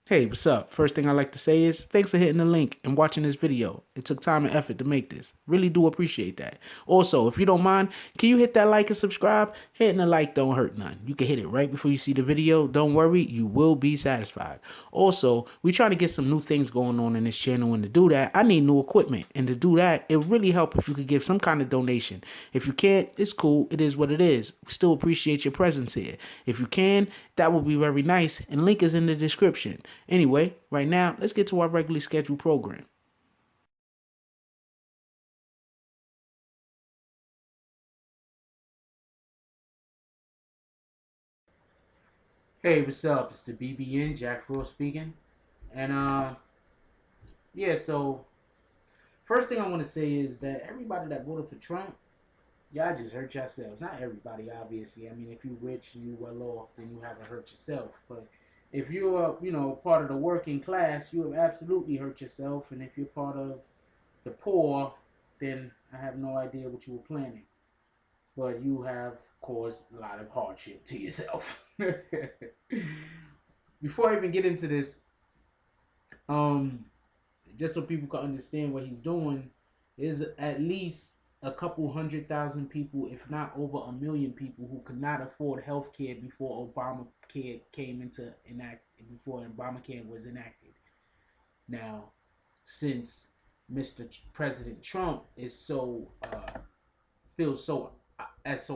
Hey, what's up? First thing I like to say is thanks for hitting the link and watching this video. It took time and effort to make this. Really do appreciate that. Also, if you don't mind, can you hit that like and subscribe? Hitting the like don't hurt none. You can hit it right before you see the video. Don't worry, you will be satisfied. Also, we trying to get some new things going on in this channel, and to do that, I need new equipment. And to do that, it would really help if you could give some kind of donation. If you can't, it's cool. It is what it is. We still appreciate your presence here. If you can, that would be very nice, and link is in the description. Anyway, right now, let's get to our regularly scheduled program. Hey, what's up? It's the BBN, Jack Frost speaking. And yeah, so first thing I want to say is that everybody that voted for Trump, y'all just hurt yourselves. Not everybody, obviously. I mean, if you rich and you well off, then you haven't hurt yourself. But if you're, part of the working class, you have absolutely hurt yourself. And if you're part of the poor, then I have no idea what you were planning. But you have caused a lot of hardship to yourself. Before I even get into this, um, just so people can understand what he's doing, is at least a couple 100,000 people, if not over 1 million people, who could not afford health care before Obamacare came into enact before Obamacare was enacted. Now, since Mr. President Trump is feels so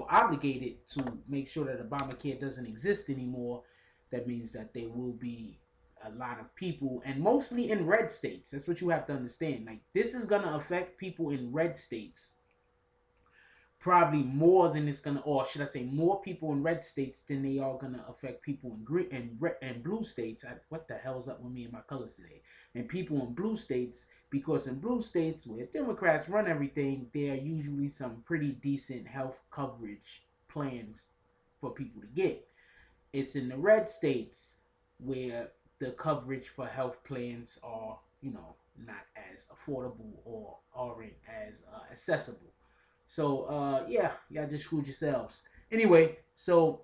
obligated to make sure that Obamacare doesn't exist anymore, that means that there will be a lot of people, and mostly in red states. That's what you have to understand. Like, this is gonna affect people in red states probably more than it's gonna, or should I say, more people in red states than they are gonna affect people in green and red and blue states. What the hell's up with me and my colors today? And people in blue states, because in blue states where Democrats run everything, there are usually some pretty decent health coverage plans for people to get. It's in the red states where the coverage for health plans are, not as affordable or aren't as accessible. So yeah, y'all just screwed yourselves. Anyway, so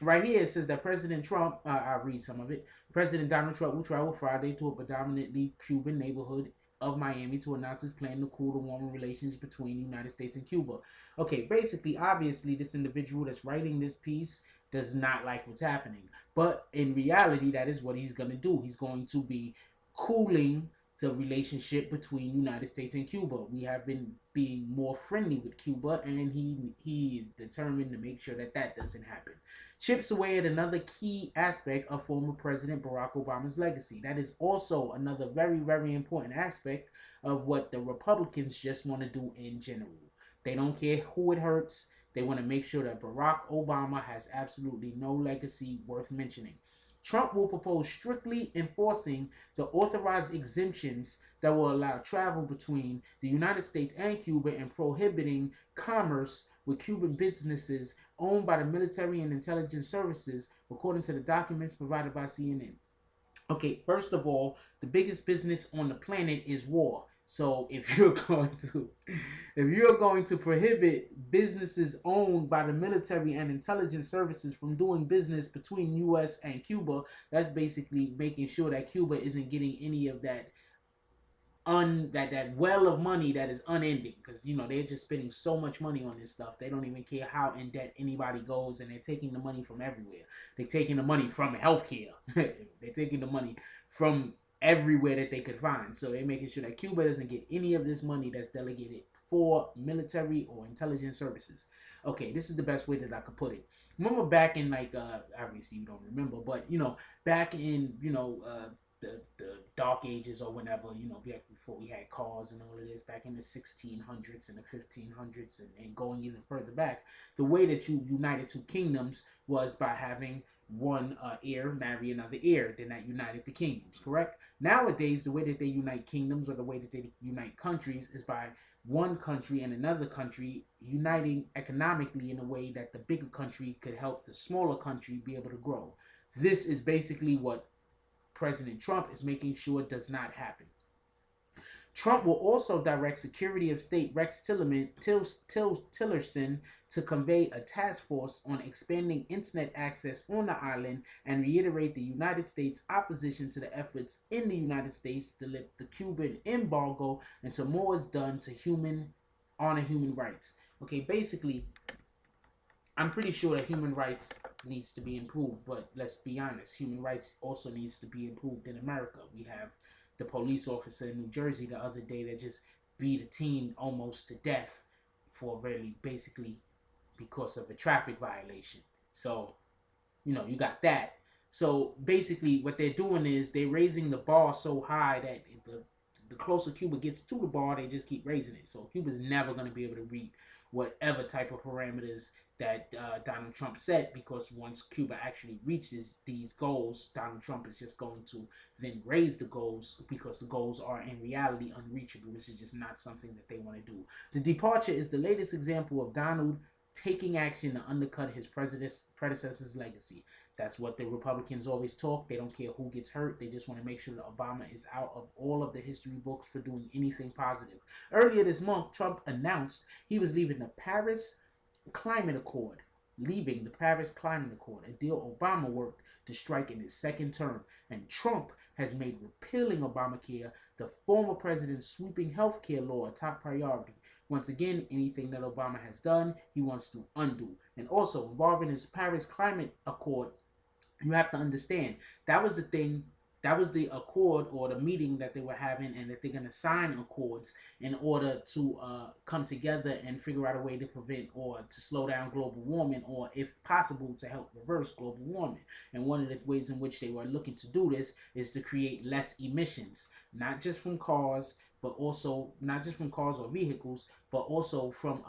right here it says that President Trump, I'll read some of it. President Donald Trump will travel Friday to a predominantly Cuban neighborhood of Miami to announce his plan to cool the warmer relations between the United States and Cuba. Okay, basically, obviously, this individual that's writing this piece does not like what's happening. But in reality, that is what he's going to do. He's going to be cooling the relationship between United States and Cuba. We have been being more friendly with Cuba, and he is determined to make sure that that doesn't happen. Chips away at another key aspect of former President Barack Obama's legacy. That is also another very, very important aspect of what the Republicans just want to do in general. They don't care who it hurts. They want to make sure that Barack Obama has absolutely no legacy worth mentioning. Trump will propose strictly enforcing the authorized exemptions that will allow travel between the United States and Cuba and prohibiting commerce with Cuban businesses owned by the military and intelligence services, according to the documents provided by CNN. Okay, first of all, the biggest business on the planet is war. So if you're going to prohibit businesses owned by the military and intelligence services from doing business between US and Cuba, that's basically making sure that Cuba isn't getting any of that well of money that is unending, because they're just spending so much money on this stuff. They don't even care how in debt anybody goes, and they're taking the money from everywhere. They're taking the money from healthcare. They're taking the money from everywhere that they could find. So they're making sure that Cuba doesn't get any of this money that's delegated for military or intelligence services. Okay, this is the best way that I could put it. Remember back in, like, obviously you don't remember, but back in the dark ages or whenever, back before we had cars and all of this, back in the 1600s and the 1500s, and going even further back, the way that you united two kingdoms was by having one heir marry another heir. Then that united the kingdoms, correct? Nowadays, the way that they unite kingdoms, or the way that they unite countries, is by one country and another country uniting economically in a way that the bigger country could help the smaller country be able to grow. This is basically what President Trump is making sure does not happen. Trump will also direct Secretary of State Rex Tillerson to convey a task force on expanding internet access on the island and reiterate the United States' opposition to the efforts in the United States to lift the Cuban embargo until more is done to honor human rights. Okay, basically, I'm pretty sure that human rights needs to be improved, but let's be honest, human rights also needs to be improved in America. We have the police officer in New Jersey the other day that just beat a teen almost to death for really basically because of a traffic violation. So, you got that. So basically, what they're doing is they're raising the bar so high that the closer Cuba gets to the bar, they just keep raising it. So Cuba's never going to be able to reach whatever type of parameters that Donald Trump set, because once Cuba actually reaches these goals, Donald Trump is just going to then raise the goals, because the goals are in reality unreachable. This is just not something that they want to do. The departure is the latest example of Donald taking action to undercut his predecessor's legacy. That's what the Republicans always talk. They don't care who gets hurt. They just want to make sure that Obama is out of all of the history books for doing anything positive. Earlier this month, Trump announced he was leaving the Paris Climate Accord. Leaving the Paris Climate Accord, a deal Obama worked to strike in his second term. And Trump has made repealing Obamacare, the former president's sweeping health care law, a top priority. Once again, anything that Obama has done, he wants to undo. And also, involving his Paris Climate Accord, you have to understand that was the thing, that was the accord or the meeting that they were having, and that they're going to sign accords in order to come together and figure out a way to prevent or to slow down global warming, or if possible to help reverse global warming. And one of the ways in which they were looking to do this is to create less emissions, not just from cars, but also not just from cars or vehicles, but also from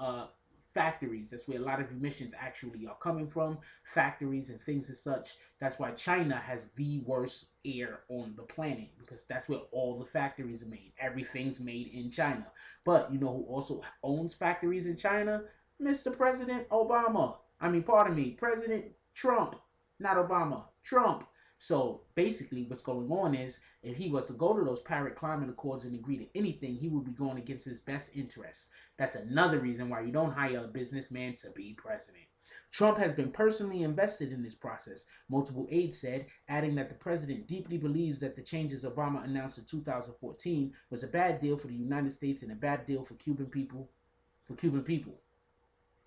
factories. That's where a lot of emissions actually are coming from, factories and things as such. That's why China has the worst air on the planet, because that's where all the factories are made. Everything's made in China. But you know who also owns factories in China? Mr. President Obama. Pardon me, President Trump. Not Obama, Trump. So basically what's going on is, if he was to go to those Paris Climate Accords and agree to anything, he would be going against his best interests. That's another reason why you don't hire a businessman to be president. Trump has been personally invested in this process, multiple aides said, adding that the president deeply believes that the changes Obama announced in 2014 was a bad deal for the United States and a bad deal for Cuban people.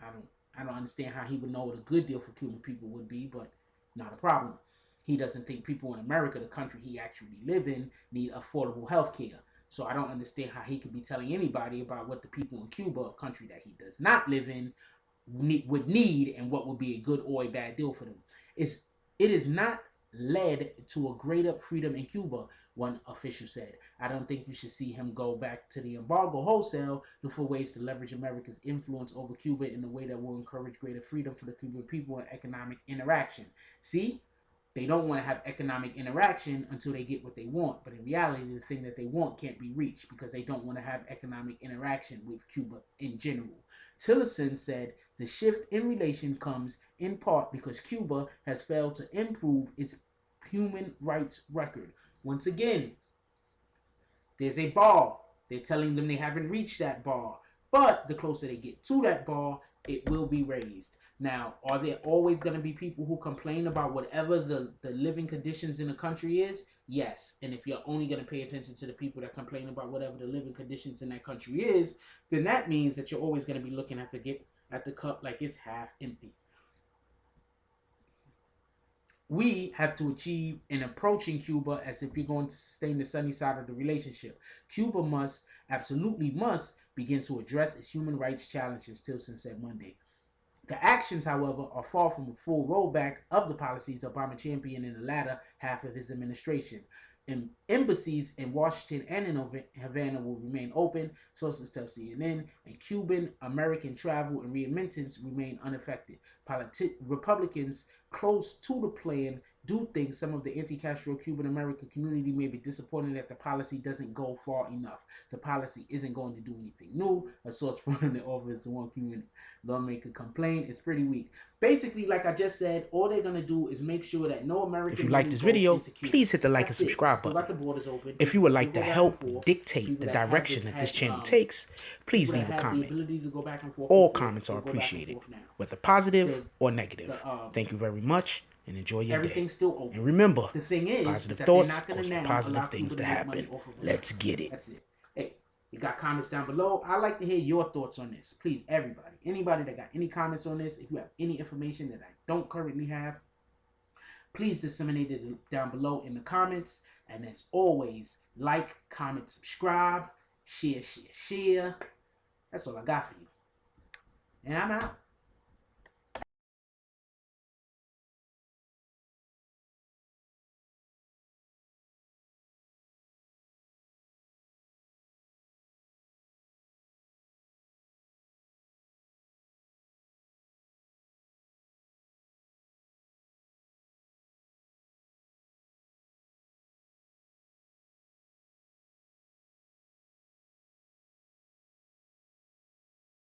I don't understand how he would know what a good deal for Cuban people would be, but not a problem. He doesn't think people in America, the country he actually live in, need affordable health care. So I don't understand how he could be telling anybody about what the people in Cuba, a country that he does not live in, would need, and what would be a good or a bad deal for them. It is not led to a greater freedom in Cuba, one official said. I don't think you should see him go back to the embargo wholesale, look for ways to leverage America's influence over Cuba in a way that will encourage greater freedom for the Cuban people and economic interaction. See, they don't want to have economic interaction until they get what they want. But in reality, the thing that they want can't be reached, because they don't want to have economic interaction with Cuba in general. Tillerson said the shift in relation comes in part because Cuba has failed to improve its human rights record. Once again, there's a bar. They're telling them they haven't reached that bar. But the closer they get to that bar, it will be raised. Now, are there always going to be people who complain about whatever the living conditions in the country is? Yes. And if you're only going to pay attention to the people that complain about whatever the living conditions in that country is, then that means that you're always going to be looking at the cup like it's half empty. We have to achieve in approaching Cuba as if you're going to sustain the sunny side of the relationship. Cuba absolutely must, begin to address its human rights challenges, Tillerson said Monday. The actions, however, are far from a full rollback of the policies Obama championed in the latter half of his administration. Embassies in Washington and in Havana will remain open, sources tell CNN, and Cuban American travel and remittance remain unaffected. Republicans close to the plan do think some of the anti-Castro Cuban American community may be disappointed that the policy doesn't go far enough. The policy isn't going to do anything new. A source from the office of one Cuban lawmaker complained it's pretty weak. Basically, like I just said, all they're gonna do is make sure that no American. If you like this video, please hit the like and subscribe button. If you would like to help dictate the direction that this channel takes, please leave a comment. All comments are appreciated, whether positive or negative. Thank you very much. And enjoy your day. Still open. And remember, the thing is, positive thoughts cause for positive things to happen. Let's get it. That's it. Hey, you got comments down below. I'd like to hear your thoughts on this. Please, everybody. Anybody that got any comments on this, if you have any information that I don't currently have, please disseminate it down below in the comments. And as always, like, comment, subscribe, share. That's all I got for you. And I'm out.